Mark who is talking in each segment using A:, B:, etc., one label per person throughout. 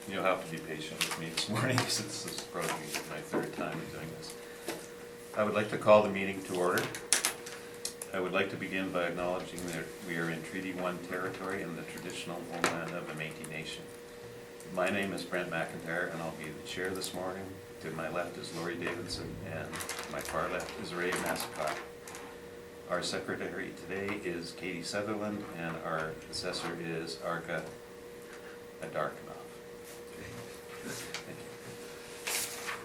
A: You'll have to be patient with me this morning, since this is probably my third time doing this. I would like to call the meeting to order. I would like to begin by acknowledging that we are in Treaty 1 territory in the traditional homeland of the Métis Nation. My name is Brent McIntyre, and I'll be the chair this morning. To my left is Lori Davidson, and to my far left is Ray Massacott. Our secretary today is Katie Sutherland, and our assessor is Arka Adarkanov. Thank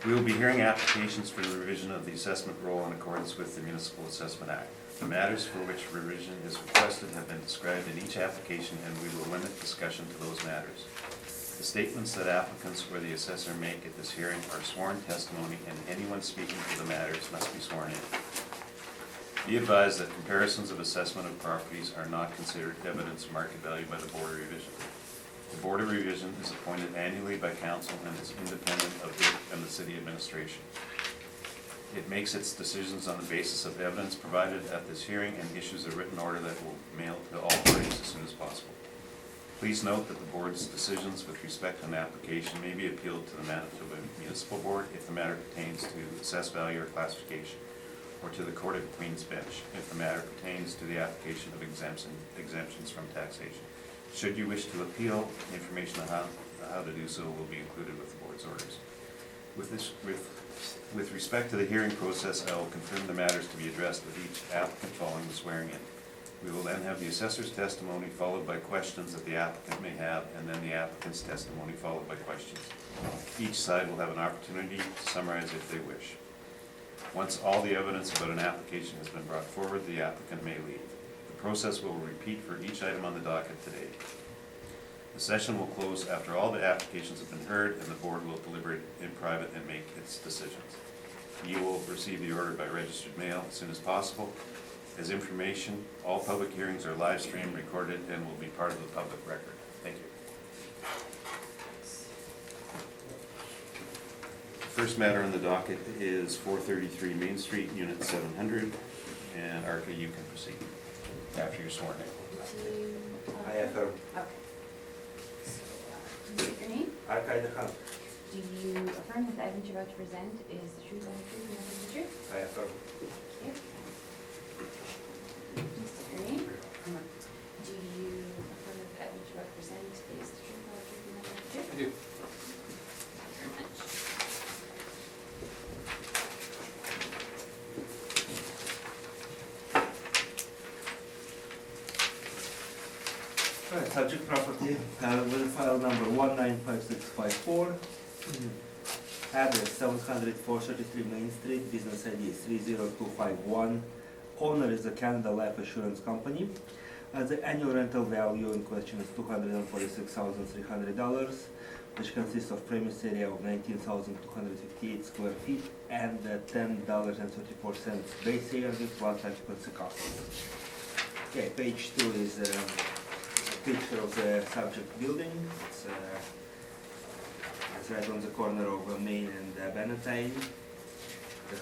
A: you. We will be hearing applications for the revision of the assessment roll in accordance with the Municipal Assessment Act. The matters for which revision is requested have been described in each application, and we will limit discussion to those matters. The statements that applicants or the assessor make at this hearing are sworn testimony, and anyone speaking to the matters must be sworn in. Be advised that comparisons of assessment of properties are not considered evidence of market value by the Board of Revision. The Board of Revision is appointed annually by Council and is independent of it and the City Administration. It makes its decisions on the basis of evidence provided at this hearing and issues a written order that will mail to all parties as soon as possible. Please note that the Board's decisions with respect to an application may be appealed to the Manitoba Municipal Board if the matter pertains to assessed value or classification, or to the Court of Queen's Bench if the matter pertains to the application of exemptions from taxation. Should you wish to appeal, information on how to do so will be included with the Board's orders. With respect to the hearing process, I will confirm the matters to be addressed with each applicant following the swearing in. We will then have the assessor's testimony followed by questions that the applicant may have, and then the applicant's testimony followed by questions. Each side will have an opportunity to summarize if they wish. Once all the evidence about an application has been brought forward, the applicant may leave. The process will repeat for each item on the docket today. The session will close after all the applications have been heard, and the Board will deliberate in private and make its decisions. You will receive the order by registered mail as soon as possible. As information, all public hearings are live streamed, recorded, and will be part of the public record. Thank you. The first matter on the docket is 433 Main Street, Unit 700, and Arka, you can proceed after you're sworn in.
B: I affirm.
C: Okay. So, state your name.
B: Arka Adarkanov.
C: Do you affirm that the evidence you're about to present is the truth, and the truth, and nothing but the truth?
B: I affirm.
C: Okay. State your name. Do you affirm that the evidence you're about to present is the truth, and the truth, and nothing but the truth?
B: I do.
C: Thank you very much.
B: Alright, subject property with file number 195654. Address 70433 Main Street, business ID 30251. Owner is the Canada Life Assurance Company. The annual rental value in question is $246,300, which consists of premise area of 19,258 square feet and $10.34 base area with plus occupancy cost. Okay, page 2 is a picture of the subject building. It's right on the corner of Main and Bannatyne. The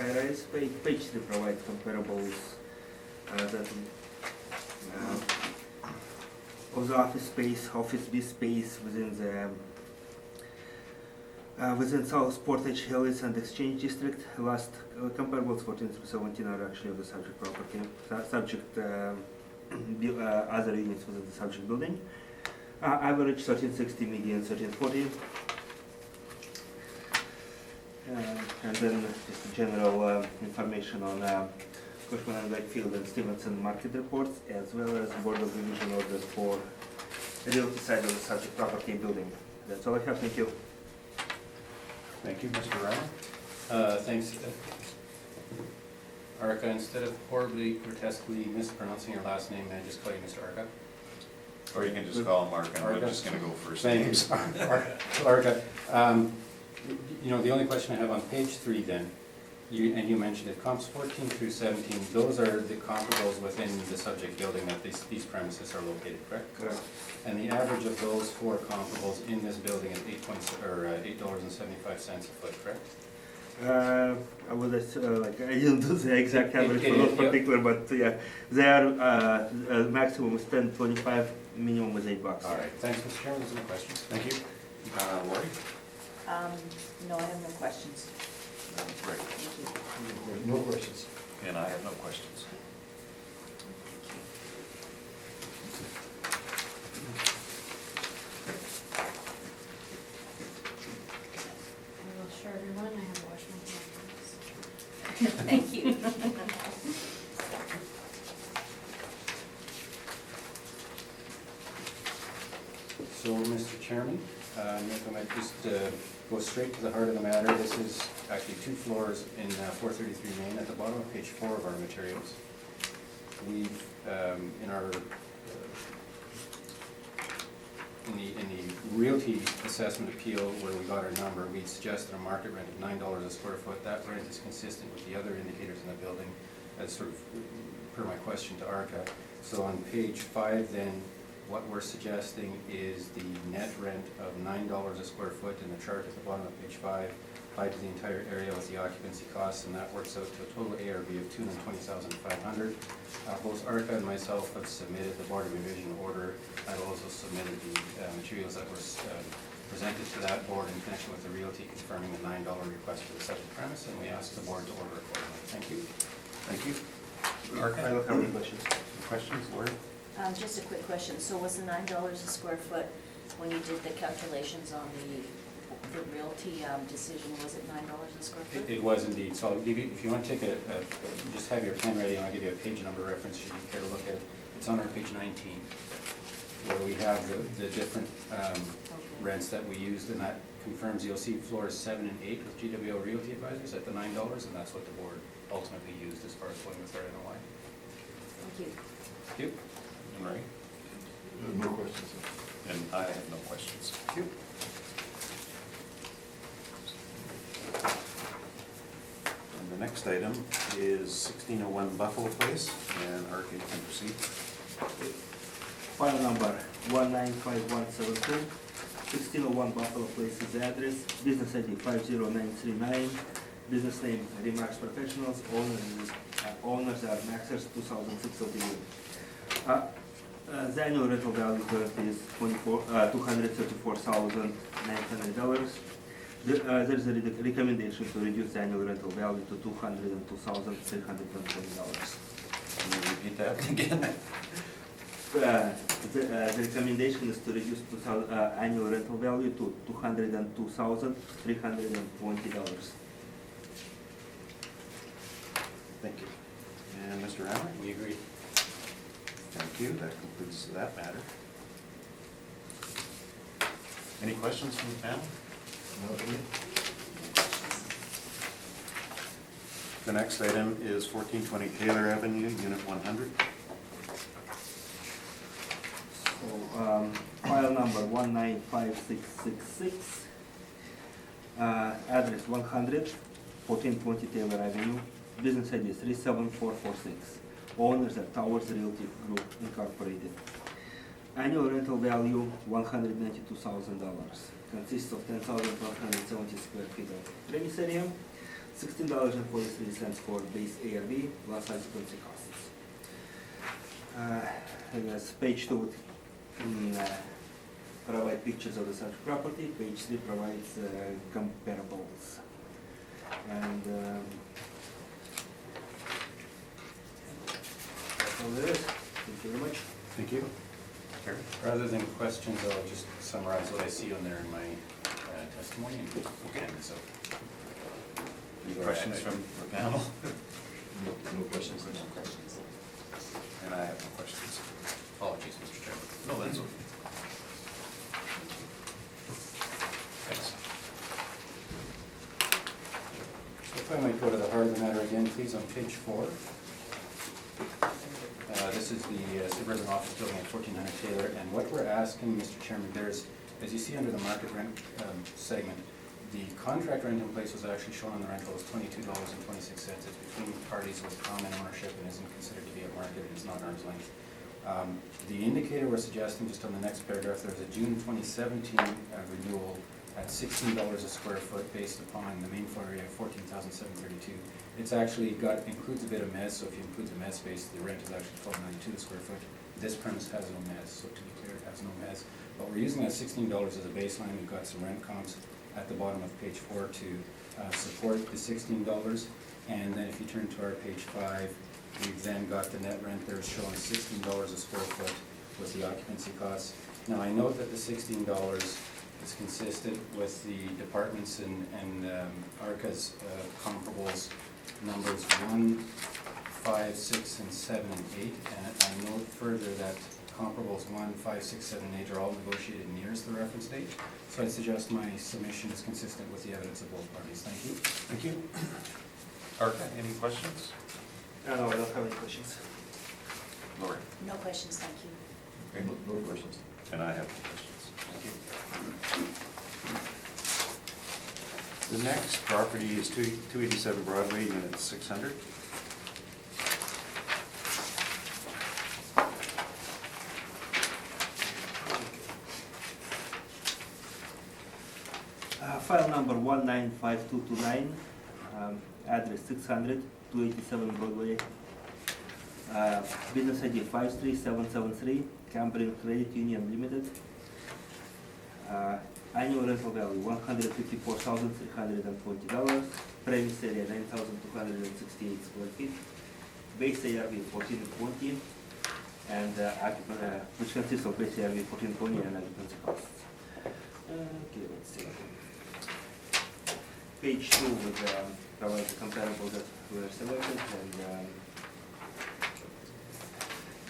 B: high rise. Page 3 provides comparables of the office B space within South Portage Hills and Exchange District. Last comparables 14-17 are actually of the subject property, other units within the subject building. Average 1360, median 1340. And then just general information on Cushman and Wakefield and Stevenson market reports, as well as Board of Revision orders for the realty side of the subject property building. That's all I have. Thank you.
A: Thank you, Mr. Ryan.
D: Thanks. Arka, instead of horribly, grotesquely mispronouncing your last name, may I just call you Mr. Arka?
A: Or you can just call him Mark, and we're
D: Arka.
A: just going to go first
D: Thanks,
A: names.
D: Arka. You know, the only question I have on page 3 then, you mentioned it, comps 14 through 17, those are the comparables within the subject building that these premises are located, correct?
B: Correct.
D: And the average of those 4 comparables in this building is $8.75 a foot, correct?
B: I would I didn't do the exact average for those particular, but yeah, they are maximum is 10.25 minimum is $8.
D: All right, thanks, Mr. Chairman, there's no questions.
A: Thank you. Lori?
E: No, I have no questions.
A: Rick?
E: Thank you.
F: No questions.
A: And I have no questions.
C: I will assure everyone I have washed my hands.
E: Thank you.
D: So, Mr. Chairman, if I might just go straight to the heart of the matter, this is actually 2 floors in 433 Main at the bottom of page 4 of our materials. We've, in our, in the realty assessment appeal where we got our number, we suggested a market rent of $9 a square foot. That rent is consistent with the other indicators in the building, as sort of per my question to Arca. So on page 5 then, what we're suggesting is the net rent of $9 a square foot in the chart at the bottom of page 5, applied to the entire area with the occupancy costs, and that works out to a total ARV of $220,500. Both Arca and myself have submitted the Board of Revision order. I've also submitted the materials that were presented to that board in connection with the realty confirming the $9 request for the subject premise, and we ask the board to order accordingly. Thank you.
A: Thank you.
B: I don't have any questions.
A: Questions, Lori?
E: Just a quick question. So was the $9 a square foot, when you did the calculations on the realty decision, was it $9 a square foot?
D: It was indeed. So I'll give you, if you want to take just have your pen ready, and I'll give you a page number reference should you care to look at it. It's on our page 19, where we have the different rents that we used, and that confirms you'll see floors 7 and 8 with GWO Realty Advisors at the $9, and that's what the board ultimately used as far as going with our NOI.
E: Thank you.
D: Thank you.
A: And Ray?
F: No questions.
A: And I have no questions.
D: Thank you.
A: And the next item is 1601 Buffalo Place, and Art, you can proceed.
B: File number 195172, 1601 Buffalo Place is the address, business ID 50939, business name Remax Professionals, owners are Maxers 2006 of the year. The annual rental value currently is $234,900. There is a recommendation to reduce the annual rental value to $202,320.
A: Can you repeat that again?
B: The recommendation is to reduce annual rental value to $202,320.
A: Thank you. And Mr. Hammer?
D: We agree.
A: Thank you. That concludes that matter. Any questions from the panel? The next item is 1420 Taylor Avenue, Unit 100.
B: So, file number 195666, address 100, 1420 Taylor Avenue, business ID 37446. Owners are Towers Realty Group Incorporated. Annual rental value $192,000. Consists of 10,170 square feet of premise area, $16.43 for base ARV plus occupancy costs. And as page 2 provide pictures of the such property, page 3 provides comparables. And that's all there is. Thank you very much.
A: Thank you. Terry?
D: Rather than questions, I'll just summarize what I see on there in my testimony and end this up.
A: Any questions from the panel?
F: No questions.
C: No questions.
A: And I have no questions.
D: Apologies, Mr. Chairman.
A: No, that's okay. Thanks.
D: So if I might go to the heart of the matter again, please, on page 4. This is the suburban office building at 1400 Taylor, and what we're asking, Mr. Chairman, there's, as you see under the market rent segment, the contract rent in place was actually shown on the rental as $22.26. It's between parties with common ownership and isn't considered to be at market and is not arm's length. The indicator we're suggesting, just on the next paragraph, there's a June 2017 renewal at $16 a square foot based upon the main floor area of 14,732. It's actually includes a bit of mezz, so if you include the mezz space, the rent is actually $12.92 a square foot. This premise has no mezz, so to be clear, has no mez. But we're using that $16 as a baseline. We've got some rent comps at the bottom of page 4 to support the $16. And then if you turn to our page 5, we've then got the net rent there showing $16 a square foot with the occupancy costs. Now, I note that the $16 is consistent with the departments and ARCA's comparables numbers 1, 5, 6, and 7, and 8. And I note further that comparables 1, 5, 6, 7, and 8 are all negotiated nearest the reference date. So I suggest my submission is consistent with the evidence of both parties. Thank you.
A: Thank you. Arca, any questions?
B: No, I don't have any questions.
A: Lori?
E: No questions, thank you.
A: Okay.
F: No questions.
A: And I have no questions. Thank you. The next property is 287 Broadway, unit 600.
B: File number 195229, address 600, 287 Broadway. Business ID 53773, Cambrian Credit Union Limited. Annual rental value $154,320. Premise area 9,268 square feet. Base ARV 1420, and which consists of base ARV 1420 and occupancy costs. Okay, let's see. Page 2 with provides the comparables that were selected, and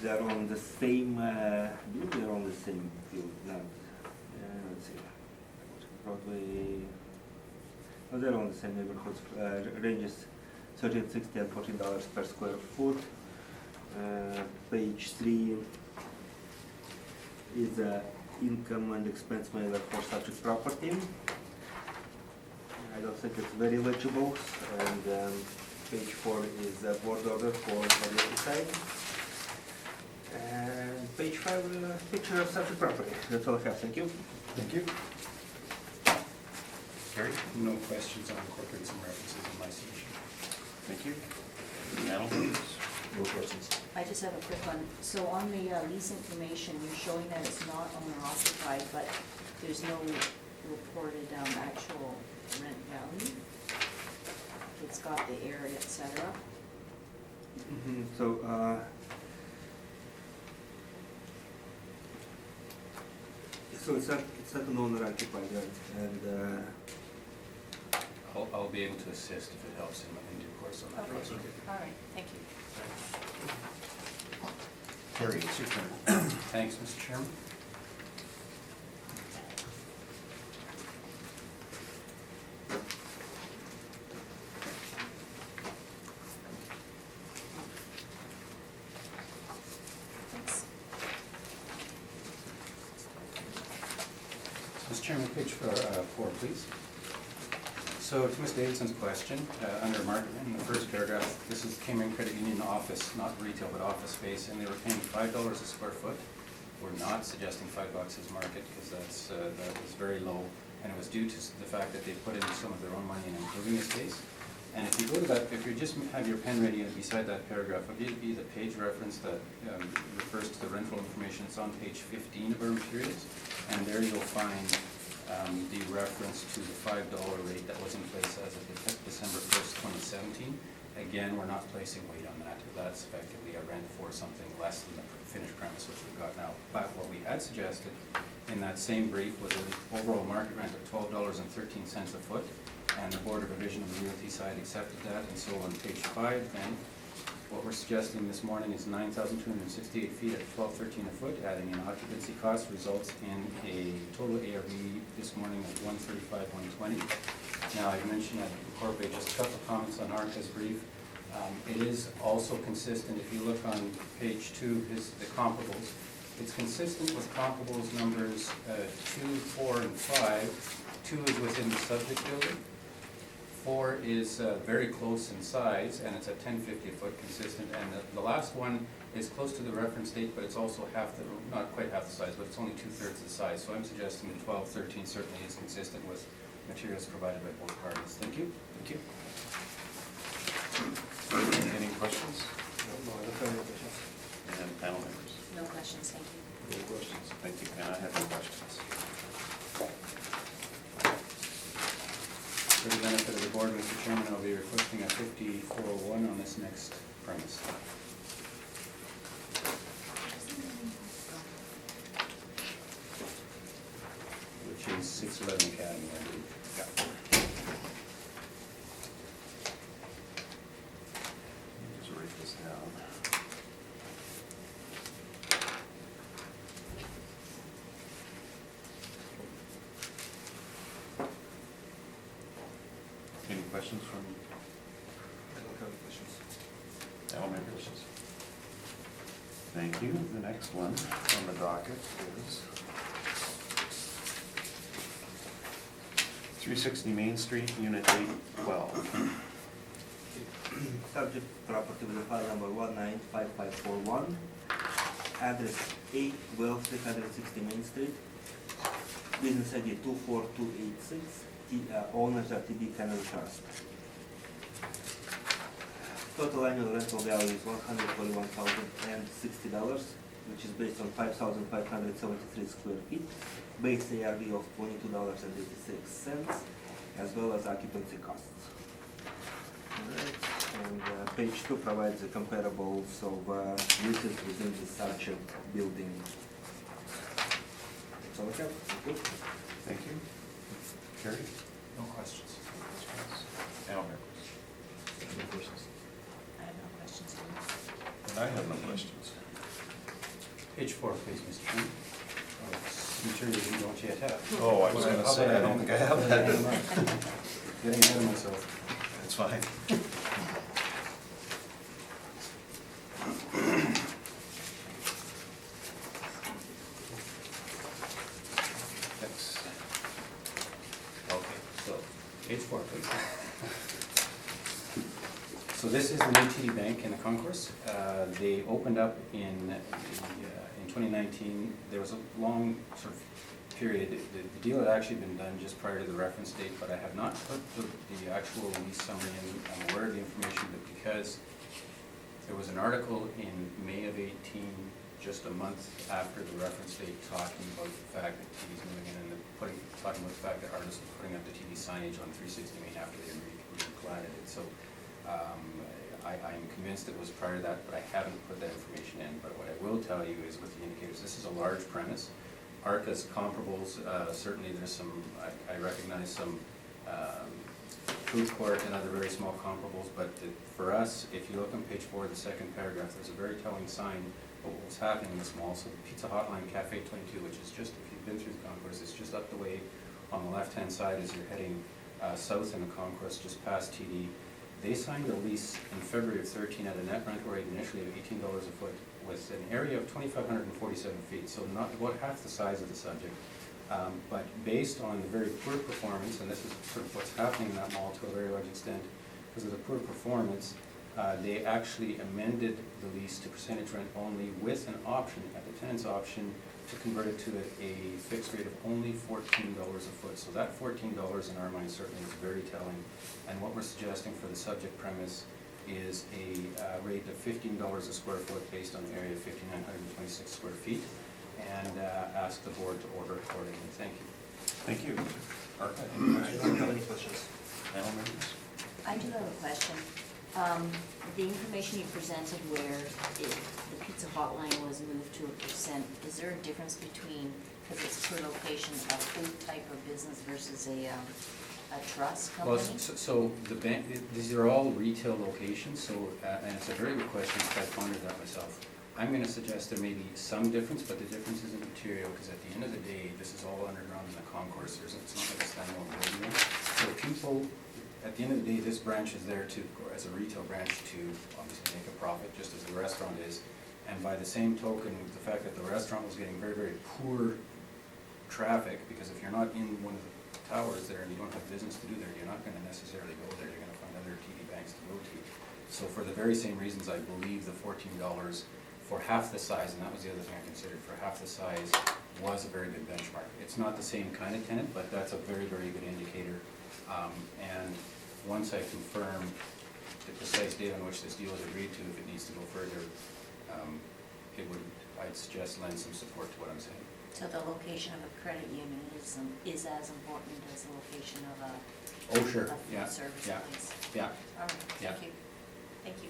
B: they're on the same, I believe they're on the same field. Let's see. Broadway, no, they're on the same neighborhoods. Ranges $13.60 and $14 per square foot. Page 3 is income and expense mailer for subject property. I don't think it's very legible. And page 4 is a board order for the other side. And page 5, picture of subject property. That's all I have. Thank you.
F: Thank you.
A: Carrie?
D: No questions on incorporating some references in my submission.
A: Thank you. Panel, please.
F: No questions.
E: I just have a quick one. So on the lease information, you're showing that it's not owner occupied, but there's no reported actual rent value. It's got the area, et cetera.
B: So, it's not an owner occupied, and
D: I'll be able to assist if it helps in due course on that.
E: Okay, all right, thank you.
A: Carrie, it's your turn.
D: Thanks, Mr. Chairman.
E: Thanks.
D: Mr. Chairman, page 4, please. So to Ms. Davidson's question, under market in the first paragraph, this is Cambrian Credit Union office, not retail, but office space, and they were paying $5 a square foot. We're not suggesting $5 as market, because that was very low, and it was due to the fact that they put in some of their own money in improving the space. And if you go to that, if you just have your pen ready and beside that paragraph, I'll give you the page reference that refers to the rental information. It's on page 15 of our materials, and there you'll find the reference to the $5 rate that was in place as of December 1st, 2017. Again, we're not placing weight on that. That's effectively a rent for something less than the finished premise which we've got now. But what we had suggested in that same brief was an overall market rent of $12.13 a foot, and the Board of Revision of the Realty side accepted that. And so on page 5 then, what we're suggesting this morning is 9,268 feet at $12.13 a foot, adding in occupancy costs results in a total ARV this morning of $135,120. Now, I mentioned I'd incorporate just a couple of comments on ARCA's brief. It is also consistent, if you look on page 2, the comparables. It's consistent with comparables numbers 2, 4, and 5. 2 is within the subject building. 4 is very close in size, and it's at 1050 a foot consistent. And the last one is close to the reference date, but it's also not quite half the size, but it's only 2/3 the size. So I'm suggesting that 1213 certainly is consistent with materials provided by both parties. Thank you.
A: Thank you. Any questions?
B: no, I don't have any questions.
A: And panel members?
E: No questions, thank you.
F: No questions.
A: Thank you. And I have no questions.
D: For the benefit of the board, Mr. Chairman, I'll be requesting a 5401 on this next premise. Which is 611 Academy, I believe.
A: Just write this down. Any questions from
F: I don't have any questions.
A: panel members? Thank you. The next one on the docket is 360 Main Street, Unit 812.
B: Subject property with the file number 195541. Address 812 360 Main Street. Business ID 24286. Owners are TD Canada Trust. Total annual rental value is $141,060, which is based on 5,573 square feet. Base ARV of $22.86, as well as occupancy costs. Alright, and page 2 provides the comparables of leases within the subject building. That's all I have. Thank you.
A: Thank you. Carrie?
F: No questions.
A: Panel members?
F: No questions.
E: I have no questions.
A: And I have no questions.
D: Page 4, please, Mr. Chairman. Materials you don't yet have.
A: Oh, I was gonna say, I don't think I have that.
D: Getting ahead of myself.
A: That's fine. Thanks.
D: Okay, so, page 4, please. So this is the new TD Bank in the concourse. They opened up in 2019. There was a long sort of period. The deal had actually been done just prior to the reference date, but I have not put the actual lease summary in. I'm aware of the information, but because there was an article in May of 18, just a month after the reference date, talking about the fact that TD's moving in and talking about the fact that artists were putting up the TD signage on 360 Main after they replatted it. So I'm convinced it was prior to that, but I haven't put that information in. But what I will tell you is with the indicators, this is a large premise. ARCA's comparables, certainly there's some, I recognize some food court and other very small comparables, but for us, if you look on page 4 of the second paragraph, there's a very telling sign of what was happening in the mall. So the Pizza Hotline Cafe 22, which is just, if you've been through the concourse, it's just up the way on the left-hand side as you're heading south in the concourse, just past TD. They signed a lease in February of 13 at a net rental rate initially of $18 a foot with an area of 2,547 feet, so not about half the size of the subject. But based on the very poor performance, and this is sort of what's happening in that mall to a very large extent, because of the poor performance, they actually amended the lease to percentage rent only with an option, at the tenant's option, to convert it to a fixed rate of only $14 a foot. So that $14 in our mind certainly is very telling. And what we're suggesting for the subject premise is a rate of $15 a square foot based on an area of 5,926 square feet, and ask the board to order accordingly. Thank you.
A: Thank you. Arca,
F: I
A: any questions?
F: don't have any questions.
A: Panel members?
E: I do have a question. The information you presented where the Pizza Hotline was moved to 1%, is there a difference between, because it's per location, a food type of business versus a trust
D: Well,
E: company?
D: so the bank, these are all retail locations, so, and it's a very good question, because I pondered that myself. I'm gonna suggest there may be some difference, but the difference isn't material, because at the end of the day, this is all underground in the concourse. It's not like a standalone building. So people, at the end of the day, this branch is there to, as a retail branch, to obviously make a profit, just as the restaurant is. And by the same token, the fact that the restaurant was getting very, very poor traffic, because if you're not in one of the towers there and you don't have business to do there, you're not gonna necessarily go there. You're gonna find other TD banks to go to. So for the very same reasons, I believe the $14 for half the size, and that was the other thing I considered, for half the size was a very good benchmark. It's not the same kind of tenant, but that's a very, very good indicator. And once I confirm the precise date on which this deal is agreed to, if it needs to go further, it would, I'd suggest, lend some support to what I'm saying.
E: So the location of a credit union is as important as the location of a
D: Oh, sure,
E: a
D: yeah,
E: food service
D: yeah,
E: place.
D: yeah.
E: All right,
D: Yeah.
E: thank you. Thank you.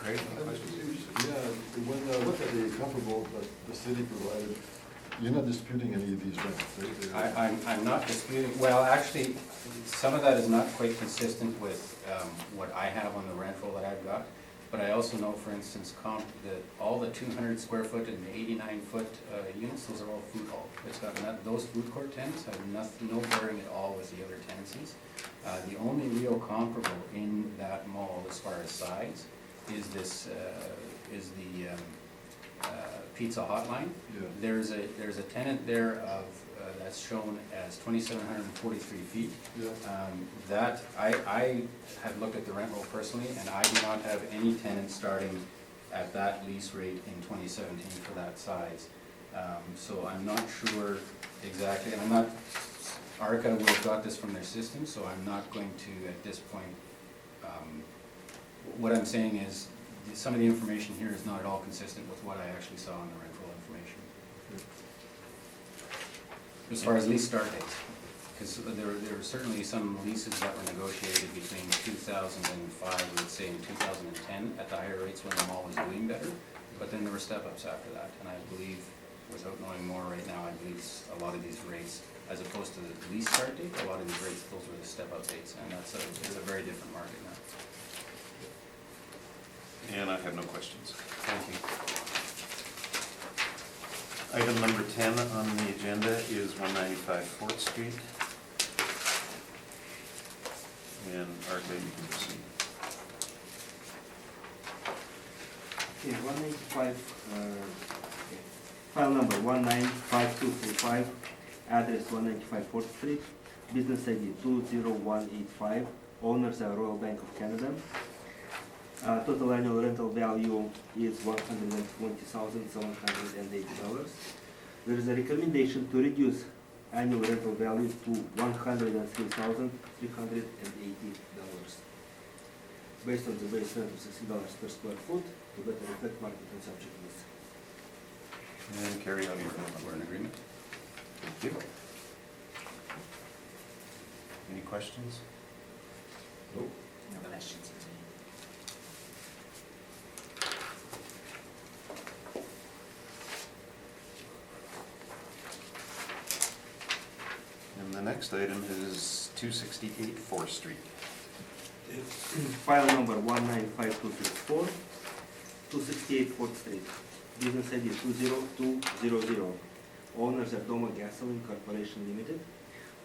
A: Great, any questions?
G: Yeah, when I look at the comparable that the city provided, you're not disputing any of these rents, right?
D: I'm not disputing, well, actually, some of that is not quite consistent with what I have on the rent roll that I've got. But I also know, for instance, that all the 200 square foot and 89 foot units, those are all food hall. It's got those food court tenants have no bearing at all with the other tenancies. The only real comparable in that mall as far as size is this, is the Pizza Hotline.
G: Yeah.
D: There's a tenant there of, that's shown as 2,743 feet.
G: Yeah.
D: That, I have looked at the rent roll personally, and I do not have any tenants starting at that lease rate in 2017 for that size. So I'm not sure exactly, and I'm not, ARCA would have got this from their system, so I'm not going to, at this point, what I'm saying is, some of the information here is not at all consistent with what I actually saw in the rent roll information. As far as lease start dates, because there were certainly some leases that were negotiated between 2005, we would say, and 2010 at the higher rates when the mall was doing better, but then there were step-ups after that, and I believe, without knowing more right now, I believe a lot of these rates, as opposed to the lease start date, a lot of these rates, those were the step-up dates, and it's a very different market now.
A: And I have no questions.
D: Thank you.
A: Item number 10 on the agenda is 195 4th Street. And Arthur, you can proceed.
B: Okay, 195, okay. File number 195235, address 195 4th Street, business ID 20185, owners are Royal Bank of Canada. Total annual rental value is $120,780. There is a recommendation to reduce annual rental value to $103,380 based on the base rent of $60 per square foot to better reflect market and subject needs.
A: And Carrie, how do you feel?
D: We're in agreement?
A: Thank you. Any questions?
G: Nope.
E: No questions for me.
A: And the next item is 268 4th Street.
B: File number 195264, 268 4th Street, business ID 20200, owners are Doma Gasoline Corporation Limited.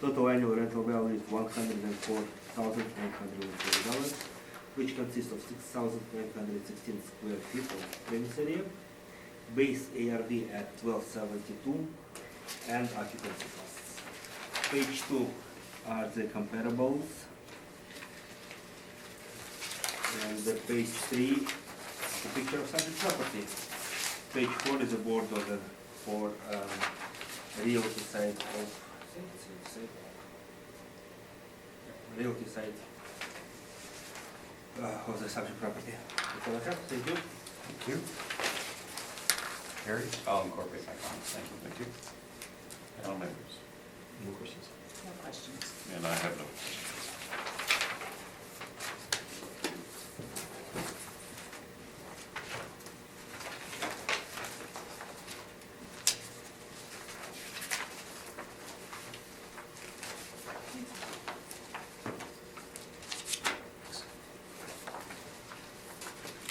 B: Total annual rental value is $104,940, which consists of 6,916 square feet of premise area, base ARV at 1272, and occupancy costs. Page 2 are the comparables. And the page 3, the picture of subject property. Page 4 is a board order for realty side of, realty side of the subject property. That's all I have. Thank you.
A: Thank you. Carrie?
D: I'll incorporate my comments, thank you.
A: Thank you. All members?
G: No questions.
E: No questions.
A: And I have no questions.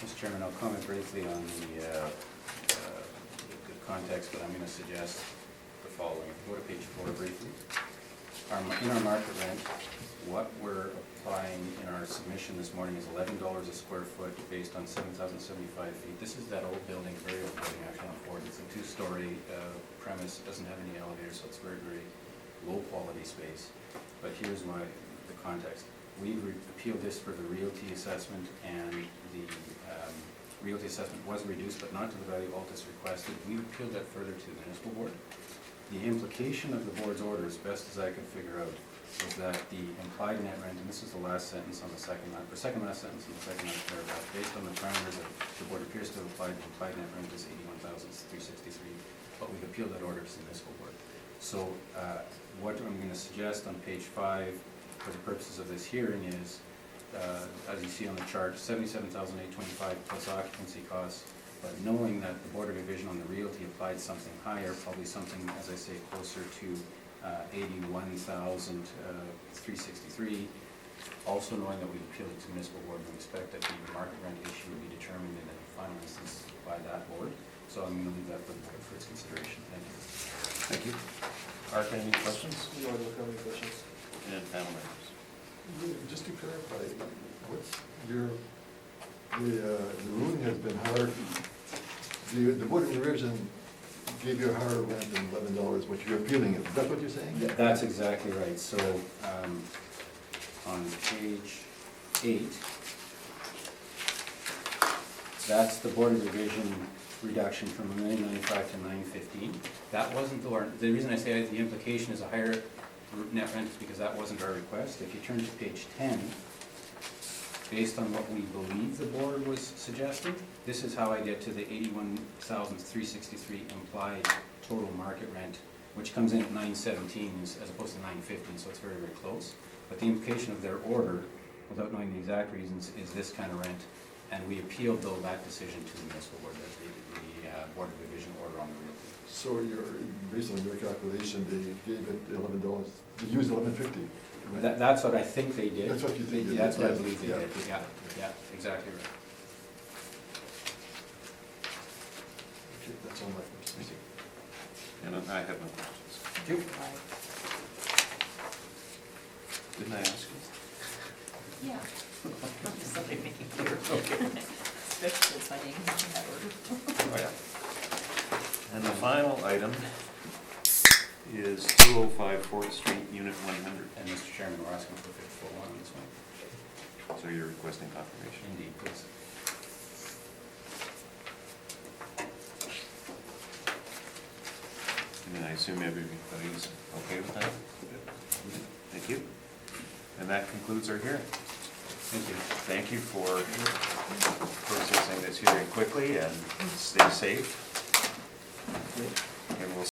D: Mr. Chairman, I'll comment briefly on the context, but I'm going to suggest the following. Go to page 4 briefly. In our market rent, what we're applying in our submission this morning is $11 a square foot based on 7,075 feet. This is that old building, very old building actually on Ford. It's a 2-story premise, it doesn't have any elevators, so it's very, very low quality space. But here's the context. We appealed this for the realty assessment, and the realty assessment was reduced, but not to the value Altus requested. We appealed that further to the municipal board. The implication of the board's order, as best as I could figure out, was that the implied net rent, and this is the last sentence on the second last sentence in the second last paragraph, based on the parameters that the board appears to have applied, the implied net rent is $81,363, but we've appealed that order to the municipal board. So what I'm going to suggest on page 5, for the purposes of this hearing, is, as you see on the chart, $77,825 plus occupancy costs, but knowing that the Board of Revision on the realty applied something higher, probably something, as I say, closer to $81,363, also knowing that we appealed it to municipal board, we expect that the market rent issue will be determined in a final instance by that board. So I'm going to leave that for the board for its consideration. Thank you.
A: Thank you. Art, any questions?
F: No, I don't have any questions.
A: And panel members?
G: Just to clarify, what's your, the ruling has been higher, the Board of Revision gave you a higher rent than $11, but you're appealing it, is that what you're saying?
D: That's exactly right. So on page 8, that's the Board of Revision reduction from $1,095,000 to $915,000. That wasn't the reason I say the implication is a higher net rent is because that wasn't our request. If you turn to page 10, based on what we believe the board was suggesting, this is how I get to the $81,363 implied total market rent, which comes in at $917 as opposed to $915, so it's very, very close. But the implication of their order, without knowing the exact reasons, is this kind of rent, and we appealed, though, that decision to the municipal board, the Board of Revision order on the realty.
G: So you're, based on your calculation, they gave it $11, they used $11.50?
D: That's what I think they did.
G: That's what you think they did.
D: That's what I believe they
G: Yeah.
D: did, yeah, exactly right.
G: Okay, that's all my questions.
A: And I have no questions.
D: Thank you.
A: Didn't I ask you?
E: Yeah. Somebody making clear. Especially my name in that order.
A: Oh, yeah. And the final item is 205 4th Street, Unit 100.
D: And Mr. Chairman, we're asking for 54 on this one.
A: So you're requesting confirmation?
D: Indeed, please.
A: And I assume everybody's okay with that? Thank you. And that concludes our hearing.
D: Thank you.
A: Thank you for processing this hearing quickly, and stay safe. And we'll